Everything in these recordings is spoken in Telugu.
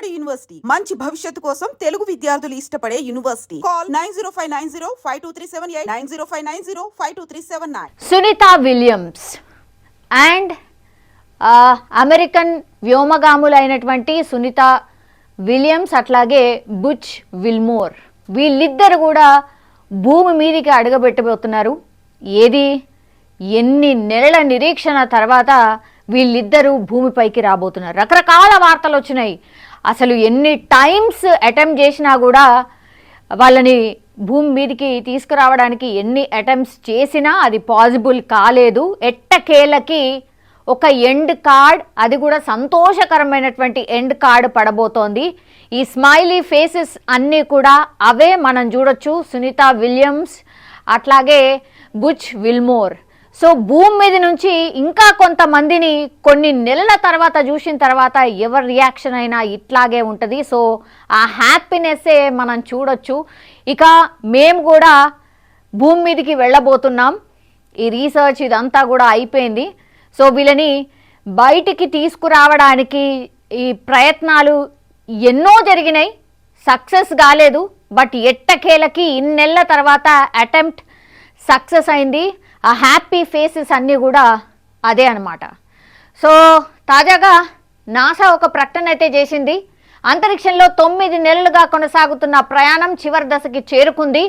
విజయవాడ యూనివర్సిటీ మంచి భవిష్యత్తు కోసం తెలుగు విద్యార్థులు ఇష్టపడే university. Call 9059052378 9059052379. Sunita Williams and American వ్యోమగాములైనటువంటి సునీత విలియమ్స్ అట్లాగే బుచ్ విల్మోర్ వీళ్ళిద్దరు కూడా భూమి మీదికి అడుగబెట్టబోతున్నారు. ఏది ఎన్ని నెలల నిరీక్షణ తర్వాత వీళ్ళిద్దరూ భూమిపైకి రాబోతున్నారు. రకరకాల వార్తలు వచ్చినాయి. అసలు ఎన్ని టైమ్స్ అటెంప్ట్ చేసినా కూడా వాళ్ళని భూమి మీదకి తీసుకురావడానికి ఎన్ని అటెంప్ట్స్ చేసినా అది పాసిబుల్ కాలేదు. ఎట్టకేలకి ఒక ఎండ్ కార్డ్, అది కూడా సంతోషకరమైనటువంటి ఎండ్ కార్డ్ పడబోతోంది. ఈ స్మైలీ ఫేసెస్ అన్నీ కూడా అవే మనం చూడొచ్చు. సునీత విలియమ్స్ అట్లాగే బుచ్ విల్మోర్. సో భూమి మీద నుంచి ఇంకా కొంతమందిని కొన్ని నెలల తర్వాత చూసిన తర్వాత ఎవరి రియాక్షన్ అయినా ఇట్లాగే ఉంటుంది. సో ఆ హ్యాపీనెస్సే మనం చూడొచ్చు. ఇక మేము కూడా భూమి మీదకి వెళ్ళబోతున్నాం. ఈ రీసెర్చ్ ఇదంతా కూడా అయిపోయింది. సో వీళ్ళని బయటికి తీసుకురావడానికి ఈ ప్రయత్నాలు ఎన్నో జరిగినాయి, సక్సెస్ కాలేదు. బట్ ఎట్టకేలకి ఇన్నేళ్ల తర్వాత అటెంప్ట్ సక్సెస్ అయింది. ఆ హ్యాపీ ఫేసెస్ అన్నీ కూడా అదే అన్నమాట. సో తాజాగా నాసా ఒక ప్రకటన అయితే చేసింది. అంతరిక్షంలో 9 నెలలుగా కొనసాగుతున్న ప్రయాణం చివరి దశకి చేరుకుంది.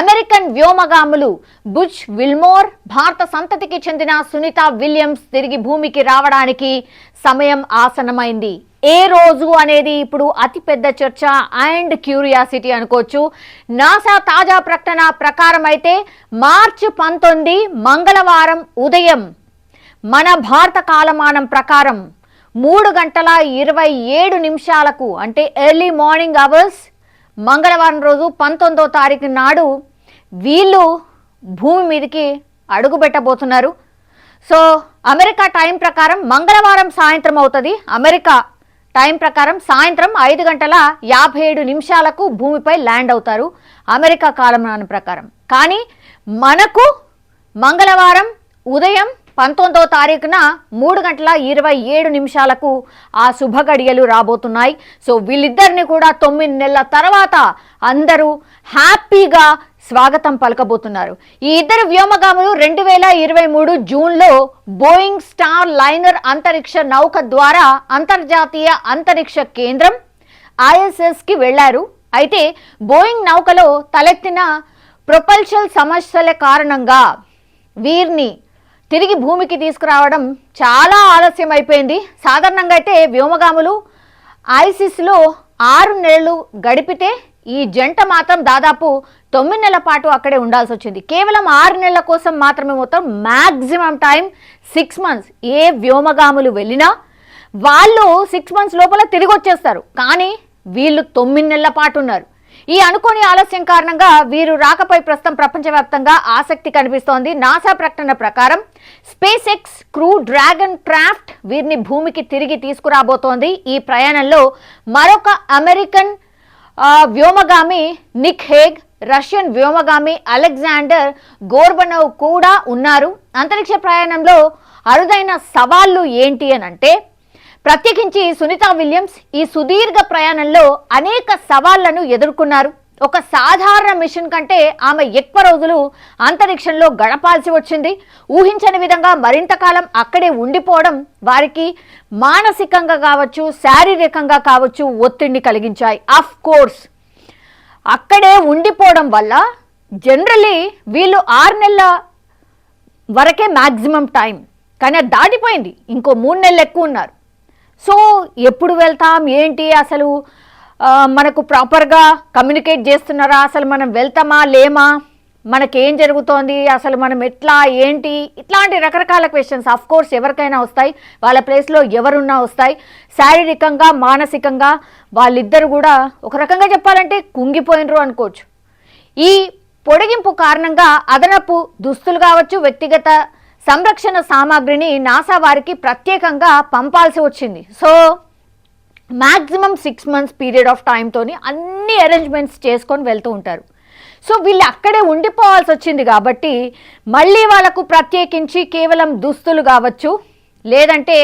అమెరికన్ వ్యోమగాములు బుచ్ విల్మోర్, భారత సంతతికి చెందిన సునీత విలియమ్స్ తిరిగి భూమికి రావడానికి సమయం ఆసన్నమైంది. ఏ రోజు అనేది ఇప్పుడు అతిపెద్ద చర్చ అండ్ క్యూరియాసిటీ అనుకోవచ్చు. నాసా తాజా ప్రకటన ప్రకారం అయితే మార్చి 19 మంగళవారం ఉదయం మన భారత కాలమానం ప్రకారం 3:27 అంటే ఎర్లీ మార్నింగ్ అవర్స్ మంగళవారం రోజు 19వ తారీఖు నాడు వీళ్ళు భూమి మీదకి అడుగు పెట్టబోతున్నారు. సో అమెరికా టైం ప్రకారం మంగళవారం సాయంత్రం అవుతుంది. అమెరికా టైం ప్రకారం సాయంత్రం 5:57 భూమిపై ల్యాండ్ అవుతారు అమెరికా కాలమానం ప్రకారం. కానీ మనకు మంగళవారం ఉదయం 19వ తారీఖున 3:27 ఆ శుభగడియలు రాబోతున్నాయి. సో వీళ్ళిద్దరిని కూడా 9 నెలల తర్వాత అందరూ హ్యాపీగా స్వాగతం పలకబోతున్నారు. ఈ ఇద్దరు వ్యోమగాములు 2023 జూన్లో బోయింగ్ స్టార్ లైనర్ అంతరిక్ష నౌక ద్వారా అంతర్జాతీయ అంతరిక్ష కేంద్రం ISSకి వెళ్లారు. అయితే బోయింగ్ నౌకలో తలెత్తిన ప్రొపల్షన్ సమస్యల కారణంగా వీరిని తిరిగి భూమికి తీసుకురావడం చాలా ఆలస్యం అయిపోయింది. సాధారణంగా అయితే వ్యోమగాములు ISSలో 6 నెలలు గడిపితే ఈ జంట మాత్రం దాదాపు 9 నెలల పాటు అక్కడే ఉండాల్సి వచ్చింది. కేవలం 6 నెలల కోసం మాత్రమే మొత్తం మ్యాక్సిమం టైం 6 మంత్స్. ఏ వ్యోమగాములు వెళ్ళినా వాళ్ళు 6 మంత్స్ లోపల తిరిగి వచ్చేస్తారు. కానీ వీళ్ళు 9 నెలల పాటు ఉన్నారు. ఈ అనుకోని ఆలస్యం కారణంగా వీరు రాకపై ప్రస్తుతం ప్రపంచవ్యాప్తంగా ఆసక్తి కనిపిస్తోంది. నాసా ప్రకటన ప్రకారం SpaceX crew Dragon craft వీరిని భూమికి తిరిగి తీసుకురాబోతోంది. ఈ ప్రయాణంలో మరొక అమెరికన్ వ్యోమగామి నిక్ హేగ్, రష్యన్ వ్యోమగామి అలెగ్జాండర్ గోర్బనోవ్ కూడా ఉన్నారు. అంతరిక్ష ప్రయాణంలో అరుదైన సవాళ్లు ఏంటి అని అంటే, ప్రత్యేకించి సునీత విలియమ్స్ ఈ సుదీర్ఘ ప్రయాణంలో అనేక సవాళ్లను ఎదుర్కొన్నారు. ఒక సాధారణ మిషన్ కంటే ఆమె ఎక్కువ రోజులు అంతరిక్షంలో గడపాల్సి వచ్చింది. ఊహించని విధంగా మరింత కాలం అక్కడే ఉండిపోవడం వారికి మానసికంగా కావచ్చు, శారీరకంగా కావచ్చు ఒత్తిడిని కలిగించాయి. ఆఫ్ కోర్స్ అక్కడే ఉండిపోవడం వల్ల జనరల్లీ వీళ్ళు 6 నెలల వరకే మ్యాక్సిమం టైం, కానీ అది దాటిపోయింది. ఇంకో 3 నెలలు ఎక్కువ ఉన్నారు. సో ఎప్పుడు వెళ్తాం ఏంటి, అసలు మనకు ప్రాపర్గా కమ్యూనికేట్ చేస్తున్నారా, అసలు మనం వెళ్తామా లేమా, మనకేం జరుగుతోంది, అసలు మనం ఎట్లా ఏంటి, ఇట్లాంటి రకరకాల క్వశ్చన్స్ ఆఫ్ కోర్స్ ఎవరికైనా వస్తాయి. వాళ్ళ ప్లేస్లో ఎవరున్నా వస్తాయి. శారీరకంగా మానసికంగా వాళ్ళిద్దరు కూడా ఒక రకంగా చెప్పాలంటే కుంగిపోయినరు అనుకోవచ్చు. ఈ పొడిగింపు కారణంగా అదనపు దుస్తులు కావచ్చు, వ్యక్తిగత సంరక్షణ సామాగ్రిని నాసా వారికి ప్రత్యేకంగా పంపాల్సి వచ్చింది. So maximum 6 months period of టైంతోని అన్ని అరేంజ్మెంట్స్ చేసుకొని వెళ్తూ ఉంటారు. సో వీళ్ళు అక్కడే ఉండిపోవాల్సి వచ్చింది కాబట్టి మళ్ళీ వాళ్ళకు ప్రత్యేకించి కేవలం దుస్తులు కావచ్చు, లేదంటే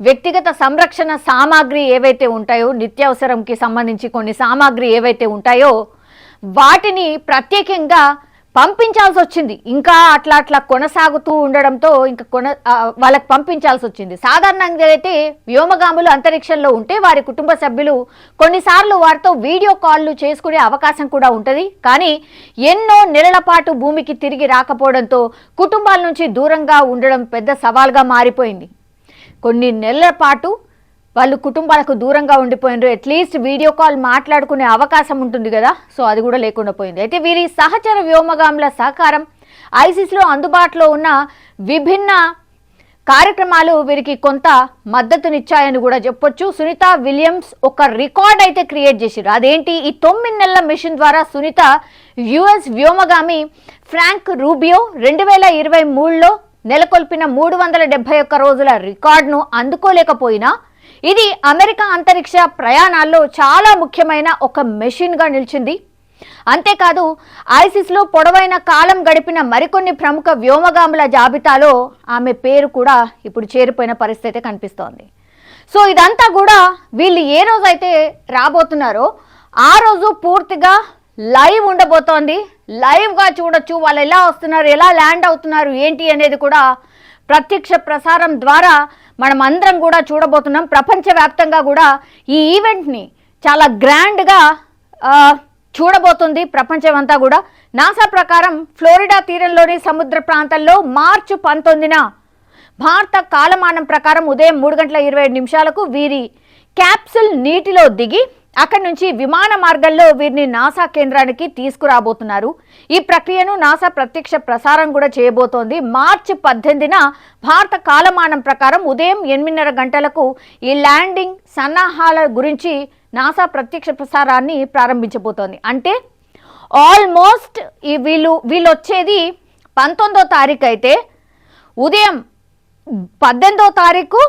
వ్యక్తిగత సంరక్షణ సామాగ్రి ఏవైతే ఉంటాయో, నిత్యావసరంకి సంబంధించి కొన్ని సామాగ్రి ఏవైతే ఉంటాయో వాటిని ప్రత్యేకంగా పంపించాల్సి వచ్చింది. ఇంకా అట్లా కొనసాగుతూ ఉండడంతో ఇంకా వాళ్ళకి పంపించాల్సి వచ్చింది. సాధారణంగా అయితే వ్యోమగాములు అంతరిక్షంలో ఉంటే వారి కుటుంబ సభ్యులు కొన్నిసార్లు వారితో వీడియో కాల్లు చేసుకునే అవకాశం కూడా ఉంటుంది. కానీ ఎన్నో నెలల పాటు భూమికి తిరిగి రాకపోవడంతో కుటుంబాల నుంచి దూరంగా ఉండడం పెద్ద సవాల్గా మారిపోయింది. కొన్ని నెలల పాటు వాళ్ళు కుటుంబాలకు దూరంగా ఉండిపోయినారు. అట్లీస్ట్ వీడియో కాల్ మాట్లాడుకునే అవకాశం ఉంటుంది కదా, సో అది కూడా లేకుండా పోయింది. అయితే వీరి సహచర వ్యోమగాముల సహకారం, ఐసిస్లో అందుబాటులో ఉన్న విభిన్న కార్యక్రమాలు వీరికి కొంత మద్దతునిచ్చాయని కూడా చెప్పొచ్చు. సునీత విలియమ్స్ ఒక రికార్డ్ అయితే క్రియేట్ చేశారు. అదేంటి, ఈ 9 నెలల మిషన్ ద్వారా సునీత యుఎస్ వ్యోమగామి ఫ్రాంక్ రూబియో 2023లో నెలకొల్పిన 371 రోజుల రికార్డును అందుకోలేకపోయినా ఇది అమెరికా అంతరిక్ష ప్రయాణాల్లో చాలా ముఖ్యమైన ఒక మెషిన్గా నిలిచింది. అంతేకాదు ఐసిస్లో పొడవైన కాలం గడిపిన మరికొన్ని ప్రముఖ వ్యోమగాముల జాబితాలో ఆమె పేరు కూడా ఇప్పుడు చేరిపోయిన పరిస్థితి కనిపిస్తోంది. సో ఇదంతా కూడా వీళ్ళు ఏ రోజైతే రాబోతున్నారో ఆ రోజు పూర్తిగా లైవ్ ఉండబోతోంది. లైవ్గా చూడొచ్చు వాళ్ళు ఎలా వస్తున్నారు, ఎలా ల్యాండ్ అవుతున్నారు, ఏంటి అనేది కూడా ప్రత్యక్ష ప్రసారం ద్వారా మనం అందరం కూడా చూడబోతున్నాం. ప్రపంచవ్యాప్తంగా కూడా ఈ ఈవెంట్ని చాలా గ్రాండ్గా చూడబోతుంది ప్రపంచం అంతా కూడా. నాసా ప్రకారం ఫ్లోరిడా తీరంలోని సముద్ర ప్రాంతంలో మార్చి 19న భారత కాలమానం ప్రకారం ఉదయం 3:27 వీరి క్యాప్సుల్ నీటిలో దిగి అక్కడి నుంచి విమాన మార్గంలో వీరిని నాసా కేంద్రానికి తీసుకురాబోతున్నారు. ఈ ప్రక్రియను నాసా ప్రత్యక్ష ప్రసారం కూడా చేయబోతోంది. మార్చి 18న భారత కాలమానం ప్రకారం ఉదయం 8:30 గంటలకు ఈ ల్యాండింగ్ సన్నాహాల గురించి నాసా ప్రత్యక్ష ప్రసారాన్ని ప్రారంభించబోతోంది. అంటే ఆల్మోస్ట్ వీళ్ళు వచ్చేది 19వ తారీఖు అయితే ఉదయం 18వ తారీఖు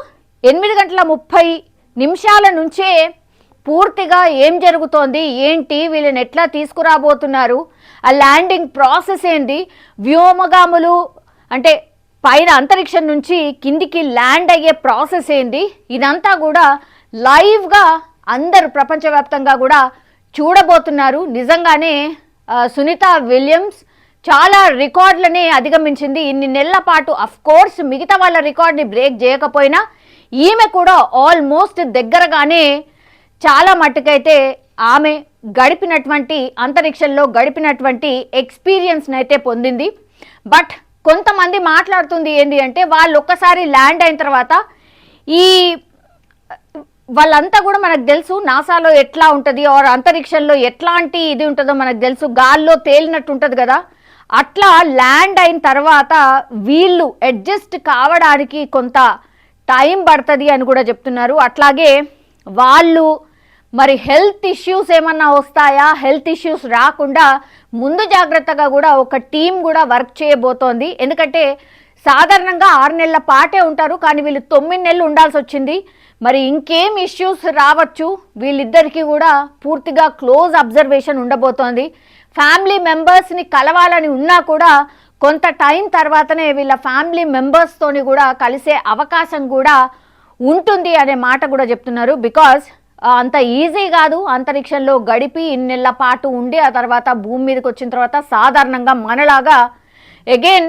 8:30 నుంచే పూర్తిగా ఏం జరుగుతోంది, ఏంటి, వీళ్ళని ఎట్లా తీసుకురాబోతున్నారు, ఆ ల్యాండింగ్ ప్రాసెస్ ఏంటి, వ్యోమగాములు అంటే పైన అంతరిక్షం నుంచి కిందికి ల్యాండ్ అయ్యే ప్రాసెస్ ఏంటి, ఇదంతా కూడా లైవ్గా అందరూ ప్రపంచవ్యాప్తంగా కూడా చూడబోతున్నారు. నిజంగానే సునీత విలియమ్స్ చాలా రికార్డులని అధిగమించింది. ఇన్ని నెలల పాటు అఫ్ కోర్స్ మిగతా వాళ్ళ రికార్డ్ని బ్రేక్ చేయకపోయినా ఈమె కూడా ఆల్మోస్ట్ దగ్గరగానే చాలా మట్టుకైతే ఆమె గడిపినటువంటి అంతరిక్షంలో గడిపినటువంటి ఎక్స్పీరియన్స్ని అయితే పొందింది. బట్ కొంతమంది మాట్లాడుతుంది ఏంటి అంటే వాళ్ళు ఒక్కసారి ల్యాండ్ అయిన తర్వాత ఈ వాళ్ళంతా కూడా మనకు తెలుసు నాసాలో ఎట్లా ఉంటుంది ఆర్ అంతరిక్షంలో ఎట్లాంటి ఇది ఉంటుందో మనకు తెలుసు, గాల్లో తేలినట్టు ఉంటుంది కదా, అట్లా ల్యాండ్ అయిన తర్వాత వీళ్ళు అడ్జస్ట్ కావడానికి కొంత టైం పడుతుంది అని కూడా చెప్తున్నారు. అట్లాగే వాళ్ళు మరి హెల్త్ ఇష్యూస్ ఏమన్నా వస్తాయా, హెల్త్ ఇష్యూస్ రాకుండా ముందు జాగ్రత్తగా కూడా ఒక టీం కూడా వర్క్ చేయబోతోంది. ఎందుకంటే సాధారణంగా 6 నెలల పాటే ఉంటారు, కానీ వీళ్ళు 9 నెలలు ఉండాల్సి వచ్చింది. మరి ఇంకేం ఇష్యూస్ రావచ్చు, వీళ్ళిద్దరికీ కూడా పూర్తిగా క్లోజ్ అబ్జర్వేషన్ ఉండబోతోంది. ఫ్యామిలీ మెంబర్స్ని కలవాలని ఉన్నా కూడా కొంత టైం తర్వాతనే వీళ్ళ ఫ్యామిలీ మెంబర్స్తోని కూడా కలిసే అవకాశం కూడా ఉంటుంది అనే మాట కూడా చెప్తున్నారు. బికాజ్ అంత ఈజీ కాదు అంతరిక్షంలో గడిపి ఇన్నేళ్ల పాటు ఉండి ఆ తర్వాత భూమి మీదకి వచ్చిన తర్వాత సాధారణంగా మనలాగా అగైన్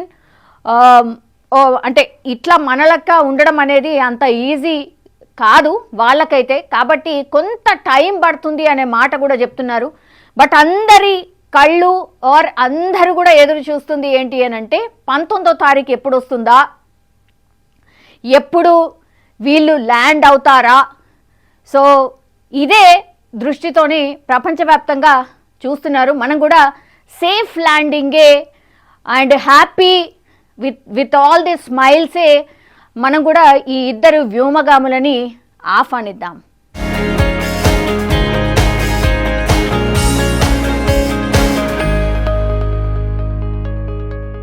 అంటే ఇట్లా మనలక్క ఉండడం అనేది అంత ఈజీ కాదు వాళ్ళకైతే. కాబట్టి కొంత టైం పడుతుంది అనే మాట కూడా చెప్తున్నారు. బట్ అందరి కళ్ళు ఆర్ అందరూ కూడా ఎదురు చూస్తుంది ఏంటి అని అంటే 19వ తారీఖు ఎప్పుడు వస్తుందా, ఎప్పుడు వీళ్ళు ల్యాండ్ అవుతారా. సో ఇదే దృష్టితోని ప్రపంచవ్యాప్తంగా చూస్తున్నారు. మనం కూడా సేఫ్ ల్యాండింగే and happy with all the స్మైల్సే మనం కూడా ఈ ఇద్దరు వ్యోమగాములని ఆహ్వానిద్దాం.